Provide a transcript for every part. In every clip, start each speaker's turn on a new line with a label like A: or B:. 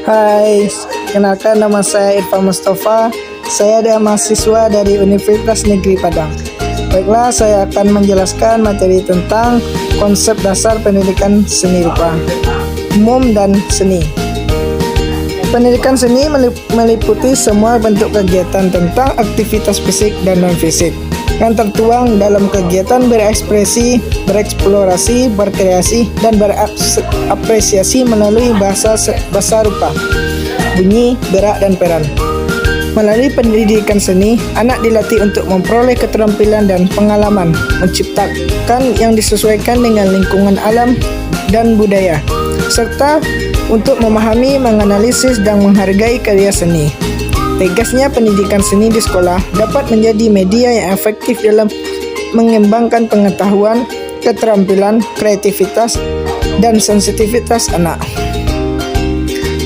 A: Hai, kenalkan nama saya Irfan Mustafa. Saya adalah mahasiswa dari Universitas Negeri Padang. Baiklah, saya akan menjelaskan materi tentang konsep dasar pendidikan seni rupa umum dan seni. Pendidikan seni meliputi semua bentuk kegiatan tentang aktivitas fisik dan non-fisik yang tertuang dalam kegiatan berekspresi, bereksplorasi, berkreasi, dan berapresiasi melalui bahasa rupa, bunyi, gerak, dan peran. Melalui pendidikan seni, anak dilatih untuk memperoleh keterampilan dan pengalaman menciptakan yang disesuaikan dengan lingkungan alam dan budaya, serta untuk memahami, menganalisis, dan menghargai karya seni. Tegasnya, pendidikan seni di sekolah dapat menjadi media yang efektif dalam mengembangkan pengetahuan, keterampilan, kreativitas, dan sensitivitas anak.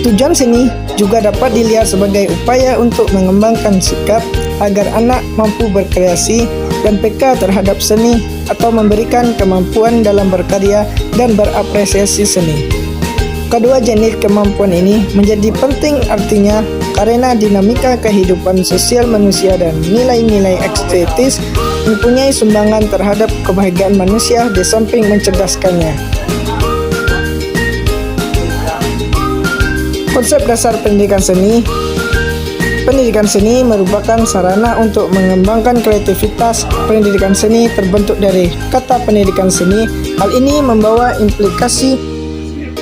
A: Tujuan seni juga dapat dilihat sebagai upaya untuk mengembangkan sikap agar anak mampu berkreasi dan peka terhadap seni atau memberikan kemampuan dalam berkarya dan berapresiasi seni. Kedua jenis kemampuan ini menjadi penting artinya karena dinamika kehidupan sosial manusia dan nilai-nilai estetis mempunyai sumbangan terhadap kebahagiaan manusia di samping mencerdaskannya. Konsep dasar pendidikan seni. Pendidikan seni merupakan sarana untuk mengembangkan kreativitas. Pendidikan seni terbentuk dari kata pendidikan seni. Hal ini membawa implikasi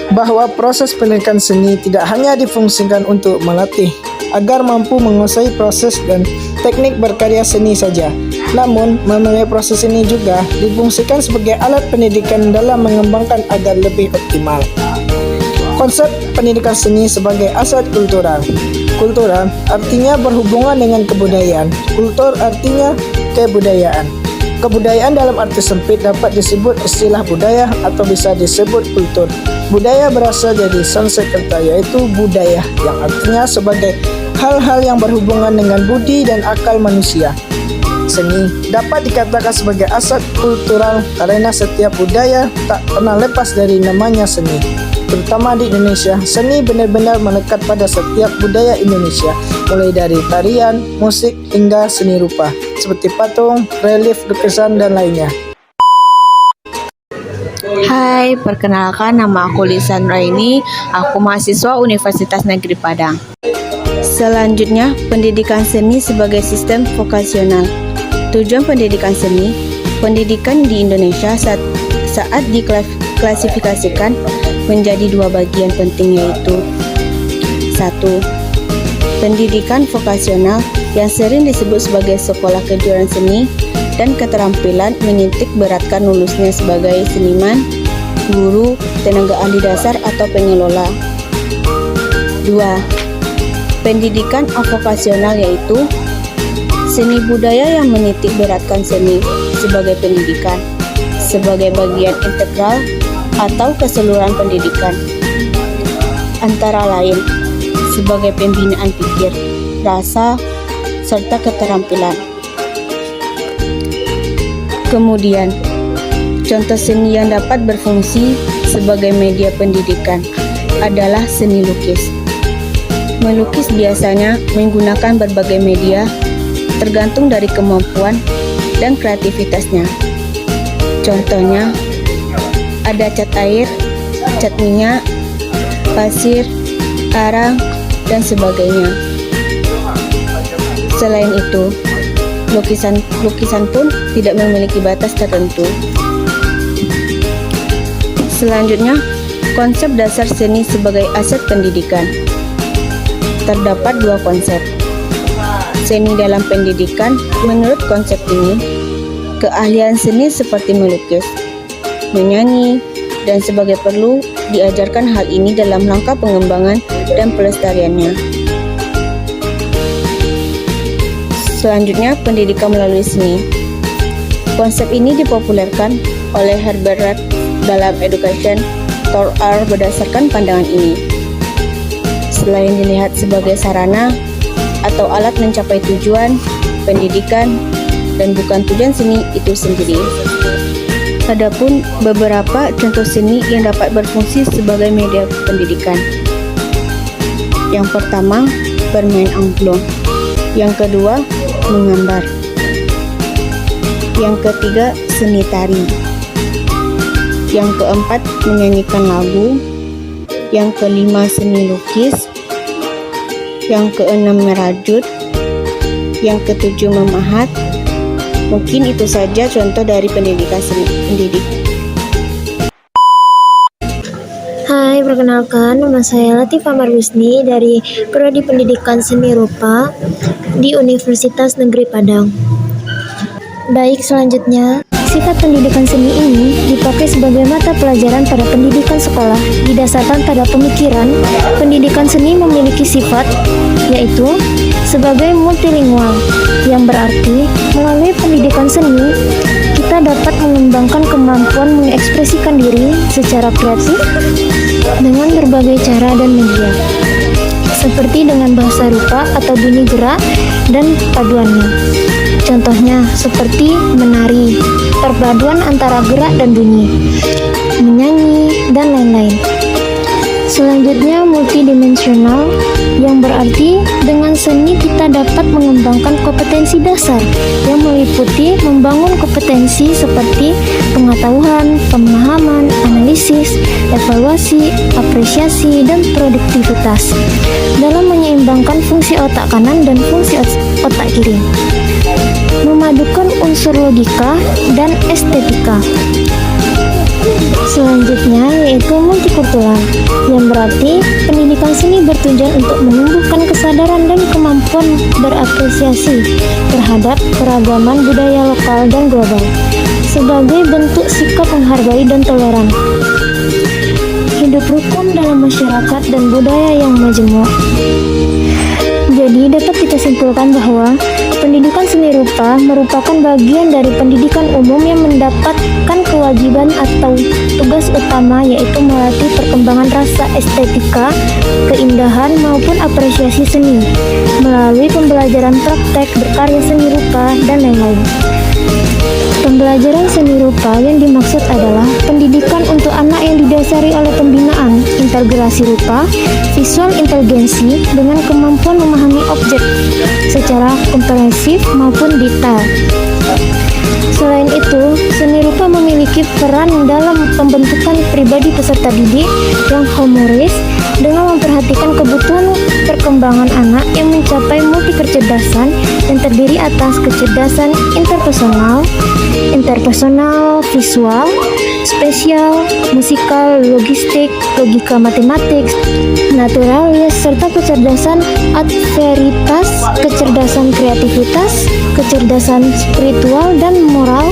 A: bahwa proses pendidikan seni tidak hanya difungsikan untuk melatih agar mampu menguasai proses dan teknik berkarya seni saja, namun melalui proses ini juga difungsikan sebagai alat pendidikan dalam mengembangkan agar lebih optimal. Konsep pendidikan seni sebagai aset kultural. Kultural artinya berhubungan dengan kebudayaan. Kultur artinya kebudayaan. Kebudayaan dalam arti sempit dapat disebut istilah budaya atau bisa disebut kultur. Budaya berasal dari Sanskerta, yaitu budaya, yang artinya sebagai hal-hal yang berhubungan dengan budi dan akal manusia. Seni dapat dikatakan sebagai aset kultural karena setiap budaya tak pernah lepas dari namanya seni. Terutama di Indonesia, seni benar-benar melekat pada setiap budaya Indonesia, mulai dari tarian, musik, hingga seni rupa, seperti patung, relief, lukisan, dan lainnya.
B: Hai, perkenalkan nama aku Lisan Raini, aku mahasiswa Universitas Negeri Padang. Selanjutnya, pendidikan seni sebagai sistem vokasional. Tujuan pendidikan seni, pendidikan di Indonesia saat diklasifikasikan menjadi dua bagian penting, yaitu 1. Pendidikan vokasional yang sering disebut sebagai sekolah kejuruan seni dan keterampilan menitik beratkan lulusnya sebagai seniman, guru, tenaga ahli dasar atau pengelola. 2. Pendidikan avokasional yaitu seni budaya yang menitik beratkan seni sebagai pendidikan, sebagai bagian integral atau keseluruhan pendidikan, antara lain sebagai pembinaan pikir, rasa, serta keterampilan. Kemudian, contoh seni yang dapat berfungsi sebagai media pendidikan adalah seni lukis. Melukis biasanya menggunakan berbagai media tergantung dari kemampuan dan kreativitasnya. Contohnya, ada cat air, cat minyak, pasir, arang, dan sebagainya. Selain itu, lukisan pun tidak memiliki batas tertentu. Selanjutnya, konsep dasar seni sebagai aset pendidikan. Terdapat dua konsep. Seni dalam pendidikan, menurut konsep ini, keahlian seni seperti melukis, menyanyi, dan sebagai perlu diajarkan hal ini dalam langkah pengembangan dan pelestariannya. Selanjutnya, pendidikan melalui seni. Konsep ini dipopulerkan oleh Herbert Read dalam Education for All berdasarkan pandangan ini. Selain dilihat sebagai sarana atau alat mencapai tujuan, pendidikan dan bukan tujuan seni itu sendiri. Adapun beberapa contoh seni yang dapat berfungsi sebagai media pendidikan. Yang pertama, bermain angklung. Yang kedua, menggambar. Yang ketiga, seni tari. Yang keempat, menyanyikan lagu. Yang kelima, seni lukis. Yang keenam, merajut. Yang ketujuh, memahat. Mungkin itu saja contoh dari pendidikan seni.
C: Hai, perkenalkan nama saya Latifah Marlusni dari Prodi Pendidikan Seni Rupa di Universitas Negeri Padang. Baik, selanjutnya, sifat pendidikan seni ini dipakai sebagai mata pelajaran pada pendidikan sekolah didasarkan pada pemikiran pendidikan seni memiliki sifat yaitu sebagai multilingual, yang berarti melalui pendidikan seni kita dapat mengembangkan kemampuan mengekspresikan diri secara kreatif dengan berbagai cara dan media, seperti dengan bahasa rupa atau bunyi gerak dan paduannya. Contohnya seperti menari, perpaduan antara gerak dan bunyi, menyanyi, dan lain-lain. Selanjutnya, multidimensional, yang berarti dengan seni kita dapat mengembangkan kompetensi dasar yang meliputi membangun kompetensi seperti pengetahuan, pemahaman, analisis, evaluasi, apresiasi, dan produktivitas dalam menyeimbangkan fungsi otak kanan dan fungsi otak kiri, memadukan unsur logika dan estetika. Selanjutnya yaitu multikultural, yang berarti pendidikan seni bertujuan untuk menumbuhkan kesadaran dan kemampuan berapresiasi terhadap keragaman budaya lokal dan global sebagai bentuk sikap menghargai dan toleran, hidup rukun dalam masyarakat dan budaya yang majemuk. Jadi dapat kita simpulkan bahwa pendidikan seni rupa merupakan bagian dari pendidikan umum yang mendapatkan kewajiban atau tugas utama yaitu melatih perkembangan rasa estetika, keindahan maupun apresiasi seni melalui pembelajaran praktek berkarya seni rupa dan lain-lain. Pembelajaran seni rupa yang dimaksud adalah pendidikan untuk anak yang didasari oleh pembinaan integrasi rupa, visual inteligensi dengan kemampuan memahami objek secara komprehensif maupun detail. Selain itu, seni rupa memiliki peran dalam pembentukan pribadi peserta didik yang humoris dengan memperhatikan kebutuhan perkembangan anak yang mencapai multi kecerdasan yang terdiri atas kecerdasan interpersonal, visual, spesial, musikal, logistik, logika matematik, naturalis, serta kecerdasan adveritas, kecerdasan kreativitas, kecerdasan spiritual dan moral,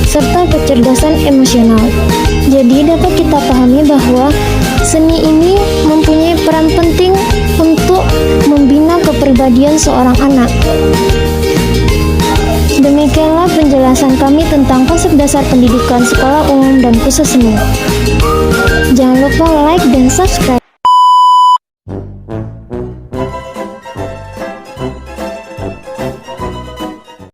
C: serta kecerdasan emosional. Jadi dapat kita pahami bahwa seni ini mempunyai peran penting untuk membina kepribadian seorang anak. Demikianlah penjelasan kami tentang konsep dasar pendidikan sekolah umum dan khusus seni. Jangan lupa like dan subscribe.